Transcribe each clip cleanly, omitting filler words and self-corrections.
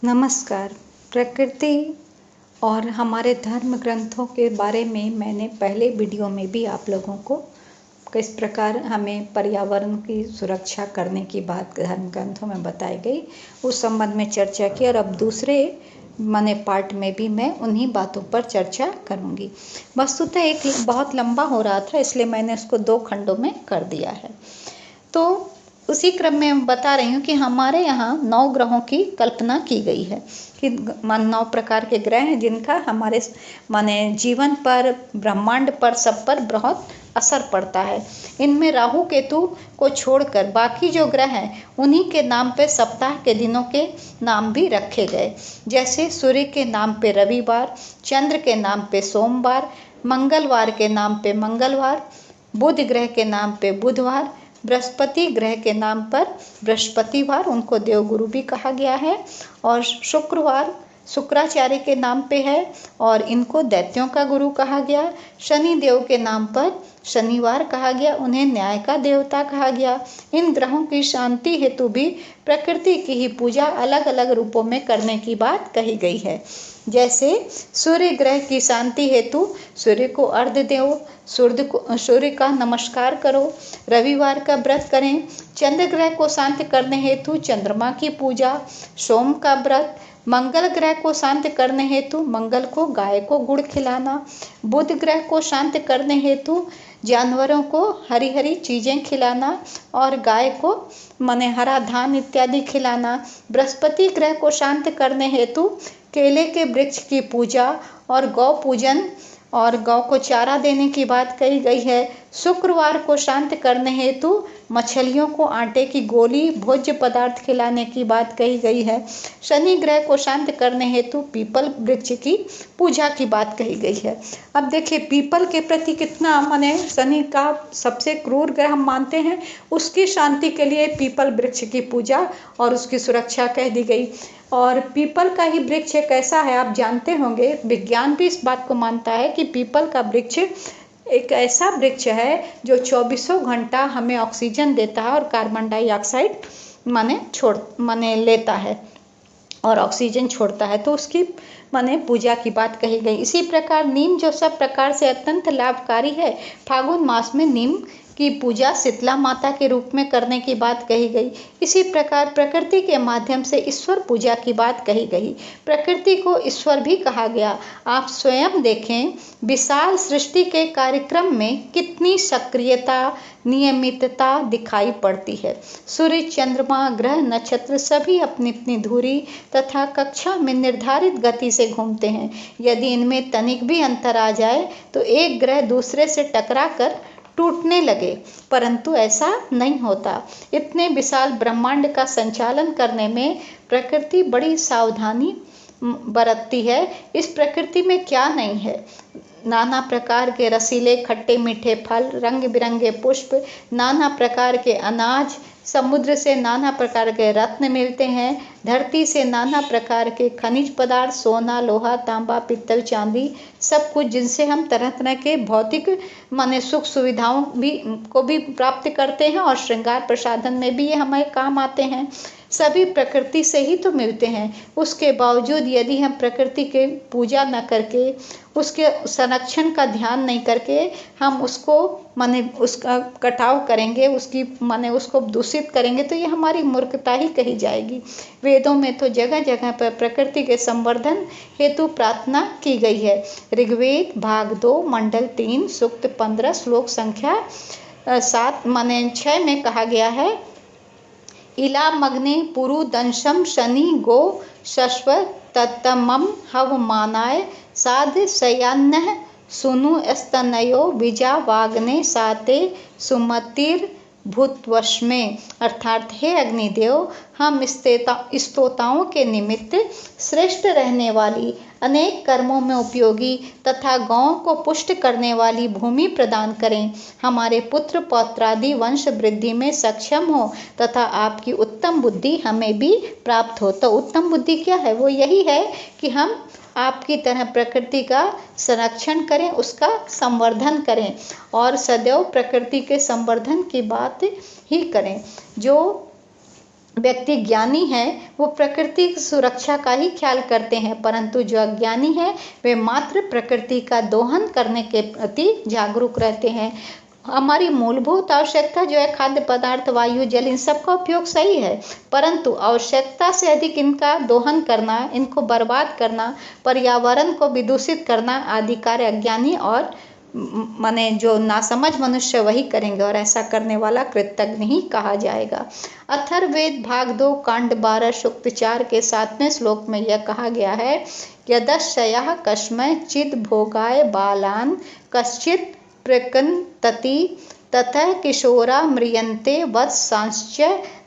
नमस्कार। प्रकृति और हमारे धर्म ग्रंथों के बारे में मैंने पहले वीडियो में भी आप लोगों को किस प्रकार हमें पर्यावरण की सुरक्षा करने की बात धर्म ग्रंथों में बताई गई, उस संबंध में चर्चा की। और अब दूसरे पार्ट में भी मैं उन्हीं बातों पर चर्चा करूंगी। वस्तुतः एक बहुत लंबा हो रहा था, इसलिए मैंने उसको 2 खंडों में कर दिया है। तो उसी क्रम में बता रही हूँ कि हमारे यहाँ 9 ग्रहों की कल्पना की गई है कि 9 प्रकार के ग्रह हैं जिनका हमारे जीवन पर, ब्रह्मांड पर, सब पर बहुत असर पड़ता है। इनमें राहु केतु को छोड़कर बाकी जो ग्रह हैं उन्हीं के नाम पे सप्ताह के दिनों के नाम भी रखे गए। जैसे सूर्य के नाम पे रविवार, चंद्र के नाम पे सोमवार, मंगलवार के नाम पे मंगलवार, बुध ग्रह के नाम पे बुधवार, बृहस्पति ग्रह के नाम पर बृहस्पतिवार, उनको देवगुरु भी कहा गया है। और शुक्रवार शुक्राचार्य के नाम पे है और इनको दैत्यों का गुरु कहा गया। शनि देव के नाम पर शनिवार कहा गया, उन्हें न्याय का देवता कहा गया। इन ग्रहों की शांति हेतु भी प्रकृति की ही पूजा अलग अलग रूपों में करने की बात कही गई है। जैसे सूर्य ग्रह की शांति हेतु सूर्य को अर्घ्य दो, सूर्य का नमस्कार करो, रविवार का व्रत करें। चंद्र ग्रह को शांत करने हेतु चंद्रमा की पूजा, सोम का व्रत। मंगल ग्रह को शांत करने हेतु मंगल को गाय को गुड़ खिलाना। बुध ग्रह को शांत करने हेतु जानवरों को हरी हरी चीजें खिलाना और गाय को हरा धान इत्यादि खिलाना। बृहस्पति ग्रह को शांत करने हेतु केले के वृक्ष की पूजा और गौ पूजन और गौ को चारा देने की बात कही गई है। शुक्रवार को शांत करने हेतु मछलियों को आटे की गोली, भोज्य पदार्थ खिलाने की बात कही गई है। शनि ग्रह को शांत करने हेतु पीपल वृक्ष की पूजा की बात कही गई है। अब देखिए पीपल के प्रति कितना शनि का सबसे क्रूर ग्रह हम मानते हैं, उसकी शांति के लिए पीपल वृक्ष की पूजा और उसकी सुरक्षा कह दी गई। और पीपल का ही वृक्ष कैसा है आप जानते होंगे, विज्ञान भी इस बात को मानता है कि पीपल का वृक्ष एक ऐसा वृक्ष है जो 24 घंटा हमें ऑक्सीजन देता है और कार्बन डाइऑक्साइड लेता है और ऑक्सीजन छोड़ता है, तो उसकी पूजा की बात कही गई। इसी प्रकार नीम जो सब प्रकार से अत्यंत लाभकारी है, फागुन मास में नीम की पूजा शीतला माता के रूप में करने की बात कही गई। इसी प्रकार प्रकृति के माध्यम से ईश्वर पूजा की बात कही गई। प्रकृति को ईश्वर भी कहा गया। आप स्वयं देखें, विशाल सृष्टि के कार्यक्रम में कितनी सक्रियता, नियमितता दिखाई पड़ती है। सूर्य, चंद्रमा, ग्रह, नक्षत्र सभी अपनी अपनी धुरी तथा कक्षा में निर्धारित गति से घूमते हैं। यदि इनमें तनिक भी अंतर आ जाए तो एक ग्रह दूसरे से टकरा कर टूटने लगे, परंतु ऐसा नहीं होता। इतने विशाल ब्रह्मांड का संचालन करने में प्रकृति बड़ी सावधानी बरतती है। इस प्रकृति में क्या नहीं है? नाना प्रकार के रसीले खट्टे मीठे फल, रंग बिरंगे पुष्प, नाना प्रकार के अनाज, समुद्र से नाना प्रकार के रत्न मिलते हैं, धरती से नाना प्रकार के खनिज पदार्थ, सोना, लोहा, तांबा, पित्तल, चांदी, सब कुछ जिनसे हम तरह तरह के भौतिक सुख सुविधाओं को भी प्राप्त करते हैं और श्रृंगार प्रसाधन में भी ये हमें काम आते हैं। सभी प्रकृति से ही तो मिलते हैं। उसके बावजूद यदि हम प्रकृति के पूजा न करके, उसके संरक्षण का ध्यान नहीं करके हम उसको उसका कटाव करेंगे, उसको दूषित करेंगे, तो ये हमारी मूर्खता ही कही जाएगी। वेदों में तो जगह जगह पर प्रकृति के संवर्धन हेतु प्रार्थना की गई है। ऋग्वेद भाग 2 मंडल 3 सूक्त 15 श्लोक संख्या 6 में कहा गया है, इला मग्ने पुरु दंशम शनि गो शश्व तत्तमम हवमानाय साध शयान्नः सुनु स्तनयो विजा वाग्ने साते सुमतिर भूतवश्मे। अर्थात हे अग्निदेव, हम स्तोताओं के निमित्त श्रेष्ठ रहने वाली, अनेक कर्मों में उपयोगी तथा गौओं को पुष्ट करने वाली भूमि प्रदान करें। हमारे पुत्र पौत्रादि वंश वृद्धि में सक्षम हो तथा आपकी उत्तम बुद्धि हमें भी प्राप्त हो। तो उत्तम बुद्धि क्या है? वो यही है कि हम आपकी तरह प्रकृति का संरक्षण करें, उसका संवर्धन करें और सदैव प्रकृति के संवर्धन की बात ही करें। जो व्यक्ति ज्ञानी है वो प्रकृति की सुरक्षा का ही ख्याल करते हैं, परंतु जो अज्ञानी है वे मात्र प्रकृति का दोहन करने के प्रति जागरूक रहते हैं। हमारी मूलभूत आवश्यकता जो है खाद्य पदार्थ, वायु, जल, इन सब का उपयोग सही है, परंतु आवश्यकता से अधिक इनका दोहन करना, इनको बर्बाद करना, पर्यावरण को विदूषित करना आदि कार्य अज्ञानी और माने जो नासमझ मनुष्य वही करेंगे, और ऐसा करने वाला कृतज्ञ ही कहा जाएगा। अथर्ववेद भाग 2 कांड 12 सूक्त 4 के 7वें श्लोक में यह कहा गया है, यदश्चयः कस्मै चिद भोगाय बालान कश्चित् प्रकंतति ततः किशोरा म्रियन्ते वत्सांश्च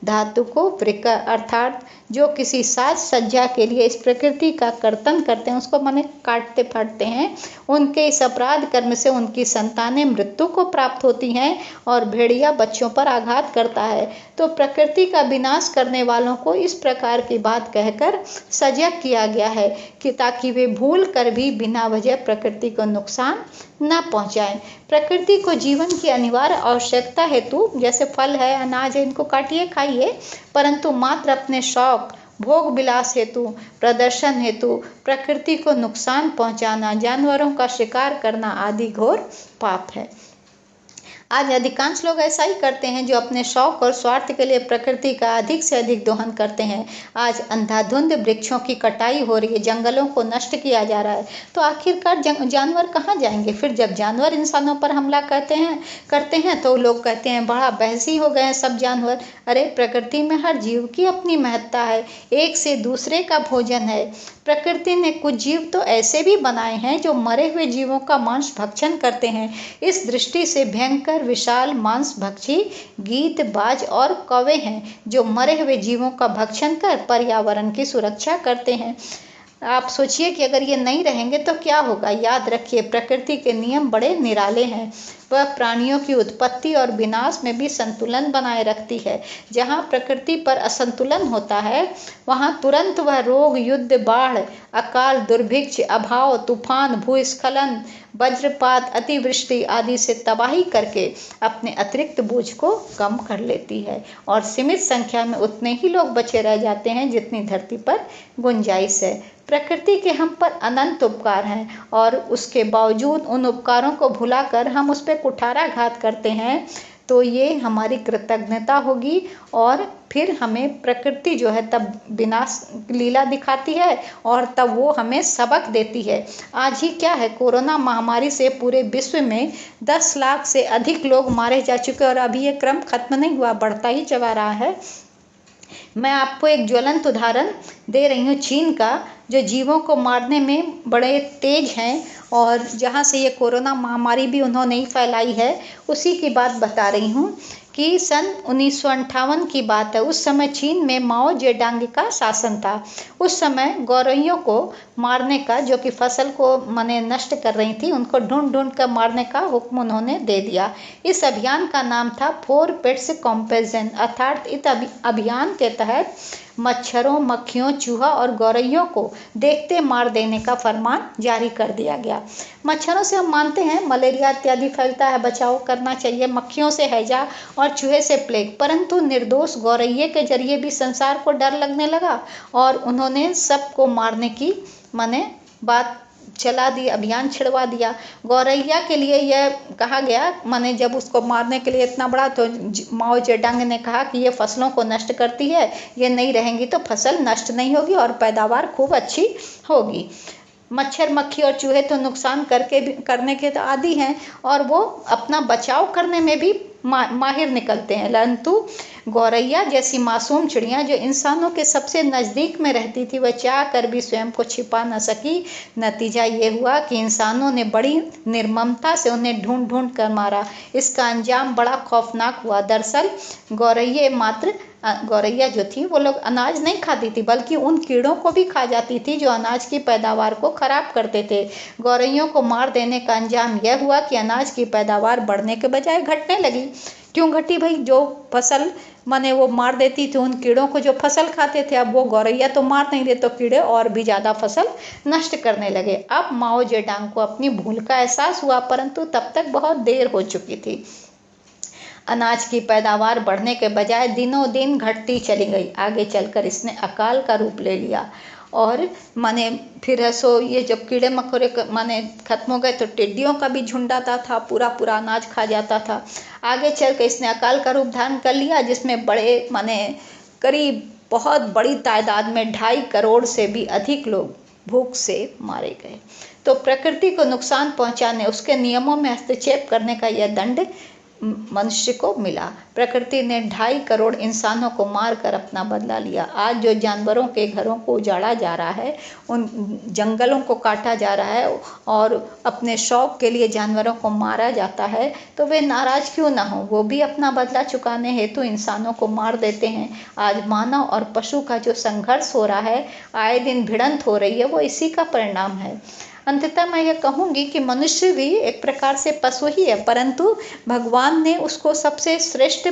धातु को वृक, अर्थात जो किसी साज सज्जा के लिए इस प्रकृति का कर्तन करते हैं, उसको माने काटते फाड़ते हैं, उनके इस अपराध कर्म से उनकी संतानें मृत्यु को प्राप्त होती हैं और भेड़िया बच्चों पर आघात करता है। तो प्रकृति का विनाश करने वालों को इस प्रकार की बात कहकर सजग किया गया है कि ताकि वे भूल कर भी बिना वजह प्रकृति को नुकसान न पहुंचाएं। प्रकृति को जीवन की अनिवार्य आवश्यकता हेतु, जैसे फल है, अनाज है, इनको काटिए खाइए, परंतु मात्र अपने शौक, भोग विलास हेतु, प्रदर्शन हेतु प्रकृति को नुकसान पहुंचाना, जानवरों का शिकार करना आदि घोर पाप है। आज अधिकांश लोग ऐसा ही करते हैं, जो अपने शौक और स्वार्थ के लिए प्रकृति का अधिक से अधिक दोहन करते हैं। आज अंधाधुंध वृक्षों की कटाई हो रही है, जंगलों को नष्ट किया जा रहा है, तो आखिरकार जानवर कहाँ जाएंगे? फिर जब जानवर इंसानों पर हमला करते हैं तो लोग कहते हैं बड़ा बहसी हो गए हैं सब जानवर। अरे प्रकृति में हर जीव की अपनी महत्ता है, एक से दूसरे का भोजन है। प्रकृति ने कुछ जीव तो ऐसे भी बनाए हैं जो मरे हुए जीवों का मांस भक्षण करते हैं। इस दृष्टि से भयंकर विशाल मांस भक्षी गीत, बाज और कौवे हैं, जो मरे हुए जीवों का भक्षण कर पर्यावरण की सुरक्षा करते हैं। आप सोचिए कि अगर ये नहीं रहेंगे तो क्या होगा। याद रखिए, प्रकृति के नियम बड़े निराले हैं। वह प्राणियों की उत्पत्ति और विनाश में भी संतुलन बनाए रखती है। जहाँ प्रकृति पर असंतुलन होता है, वहाँ तुरंत वह रोग, युद्ध, बाढ़, अकाल, दुर्भिक्ष, अभाव, तूफान, भूस्खलन, वज्रपात, अतिवृष्टि आदि से तबाही करके अपने अतिरिक्त बोझ को कम कर लेती है, और सीमित संख्या में उतने ही लोग बचे रह जाते हैं जितनी धरती पर गुंजाइश है। प्रकृति के हम पर अनंत उपकार हैं, और उसके बावजूद उन उपकारों को भुलाकर हम उस पर कुठाराघात करते हैं, तो ये हमारी कृतज्ञता होगी। और फिर हमें प्रकृति जो है तब विनाश लीला दिखाती है, और तब वो हमें सबक देती है। आज ही क्या है, कोरोना महामारी से पूरे विश्व में 10 लाख से अधिक लोग मारे जा चुके हैं, और अभी ये क्रम खत्म नहीं हुआ, बढ़ता ही चला रहा है। मैं आपको एक ज्वलंत उदाहरण दे रही हूँ चीन का, जो जीवों को मारने में बड़े तेज हैं, और जहाँ से ये कोरोना महामारी भी उन्होंने ही फैलाई है, उसी की बात बता रही हूँ कि सन 1958 की बात है। उस समय चीन में माओ जेडांग का शासन था। उस समय गौरैयों को मारने का, जो कि फसल को माने नष्ट कर रही थी, उनको ढूंढ ढूंढ कर मारने का हुक्म उन्होंने दे दिया। इस अभियान का नाम था 4 पेट्स कंपेजन, अर्थात इस अभियान के तहत मच्छरों, मक्खियों, चूहा और गौरैयों को देखते मार देने का फरमान जारी कर दिया गया। मच्छरों से हम मानते हैं मलेरिया इत्यादि फैलता है, बचाव करना चाहिए, मक्खियों से हैजा और चूहे से प्लेग, परंतु निर्दोष गौरैये के जरिए भी संसार को डर लगने लगा, और उन्होंने सबको मारने की माने बात चला दी, अभियान छिड़वा दिया। गौरैया के लिए यह कहा गया, माने जब उसको मारने के लिए इतना बड़ा, तो माओ जेडांग ने कहा कि ये फसलों को नष्ट करती है, ये नहीं रहेंगी तो फसल नष्ट नहीं होगी और पैदावार खूब अच्छी होगी। मच्छर, मक्खी और चूहे तो नुकसान करने के तो आदी हैं, और वो अपना बचाव करने में भी माहिर निकलते हैं, परंतु गौरैया जैसी मासूम चिड़िया जो इंसानों के सबसे नज़दीक में रहती थी, वह चाह कर भी स्वयं को छिपा न सकी। नतीजा ये हुआ कि इंसानों ने बड़ी निर्ममता से उन्हें ढूंढ ढूंढ कर मारा। इसका अंजाम बड़ा खौफनाक हुआ। दरअसल गौरैया जो थी, वो लोग अनाज नहीं खाती थी, बल्कि उन कीड़ों को भी खा जाती थी जो अनाज की पैदावार को खराब करते थे। गौरैयों को मार देने का अंजाम यह हुआ कि अनाज की पैदावार बढ़ने के बजाय घटने लगी। क्यों घटी भाई? जो फसल माने वो मार देती थी उन कीड़ों को जो फसल खाते थे, अब वो गौरैया तो मार नहीं दे, तो कीड़े और भी ज़्यादा फसल नष्ट करने लगे। अब माओ जेडांग को अपनी भूल का एहसास हुआ, परंतु तब तक बहुत देर हो चुकी थी। अनाज की पैदावार बढ़ने के बजाय दिनों दिन घटती चली गई। आगे चलकर इसने अकाल का रूप ले लिया और माने फिर है सो ये जब कीड़े मकोड़े माने खत्म हो गए तो टिड्डियों का भी झुंड आता था, पूरा पूरा अनाज खा जाता था। आगे चल के इसने अकाल का रूप धारण कर लिया, जिसमें बड़े माने करीब बहुत बड़ी तादाद में 2.5 करोड़ से भी अधिक लोग भूख से मारे गए। तो प्रकृति को नुकसान पहुंचाने, उसके नियमों में हस्तक्षेप करने का यह दंड मनुष्य को मिला। प्रकृति ने 2.5 करोड़ इंसानों को मारकर अपना बदला लिया। आज जो जानवरों के घरों को उजाड़ा जा रहा है, उन जंगलों को काटा जा रहा है और अपने शौक के लिए जानवरों को मारा जाता है, तो वे नाराज क्यों ना हो, वो भी अपना बदला चुकाने हेतु इंसानों को मार देते हैं। आज मानव और पशु का जो संघर्ष हो रहा है, आए दिन भिड़ंत हो रही है, वो इसी का परिणाम है। अंततः मैं यह कहूँगी कि मनुष्य भी एक प्रकार से पशु ही है, परंतु भगवान ने उसको सबसे श्रेष्ठ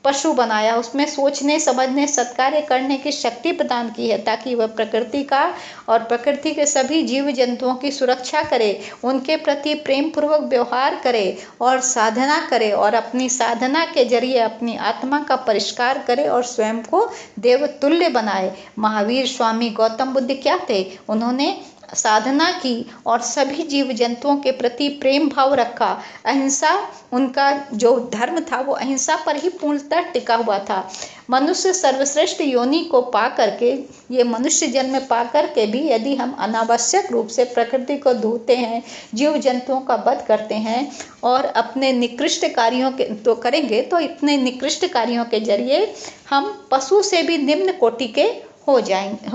पशु बनाया, उसमें सोचने समझने सत्कार्य करने की शक्ति प्रदान की है, ताकि वह प्रकृति का और प्रकृति के सभी जीव जंतुओं की सुरक्षा करे, उनके प्रति प्रेम पूर्वक व्यवहार करे और साधना करे, और अपनी साधना के जरिए अपनी आत्मा का परिष्कार करे और स्वयं को देवतुल्य बनाए। महावीर स्वामी गौतम बुद्ध क्या थे? उन्होंने साधना की और सभी जीव जंतुओं के प्रति प्रेम भाव रखा। अहिंसा उनका जो धर्म था वो अहिंसा पर ही पूर्णतः टिका हुआ था। मनुष्य सर्वश्रेष्ठ योनि को पा करके, ये मनुष्य जन्म पा करके भी यदि हम अनावश्यक रूप से प्रकृति को धोते हैं, जीव जंतुओं का वध करते हैं और अपने निकृष्ट कार्यों के तो करेंगे, तो इतने निकृष्ट कार्यों के जरिए हम पशु से भी निम्न कोटि के हो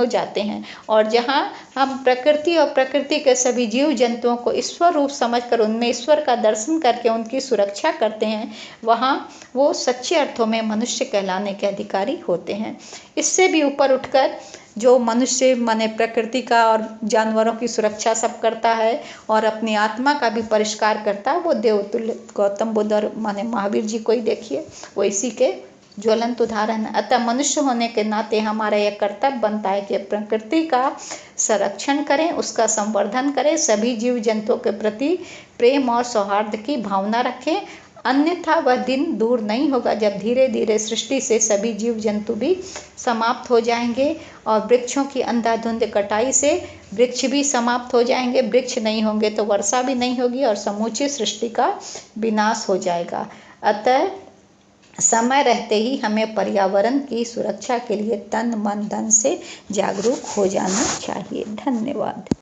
जाते हैं। और जहाँ हम प्रकृति और प्रकृति के सभी जीव जंतुओं को ईश्वर रूप समझकर उनमें ईश्वर का दर्शन करके उनकी सुरक्षा करते हैं, वहाँ वो सच्चे अर्थों में मनुष्य कहलाने के अधिकारी होते हैं। इससे भी ऊपर उठकर जो मनुष्य माने प्रकृति का और जानवरों की सुरक्षा सब करता है और अपनी आत्मा का भी परिष्कार करता है, वो देवतुल्य गौतम बुद्ध और माने महावीर जी को ही देखिए, वो इसी के ज्वलंत उदाहरण है। अतः मनुष्य होने के नाते हमारा यह कर्तव्य बनता है कि प्रकृति का संरक्षण करें, उसका संवर्धन करें, सभी जीव जंतुओं के प्रति प्रेम और सौहार्द की भावना रखें। अन्यथा वह दिन दूर नहीं होगा जब धीरे धीरे सृष्टि से सभी जीव जंतु भी समाप्त हो जाएंगे और वृक्षों की अंधाधुंध कटाई से वृक्ष भी समाप्त हो जाएंगे। वृक्ष नहीं होंगे तो वर्षा भी नहीं होगी और समूची सृष्टि का विनाश हो जाएगा। अतः समय रहते ही हमें पर्यावरण की सुरक्षा के लिए तन मन धन से जागरूक हो जाना चाहिए। धन्यवाद।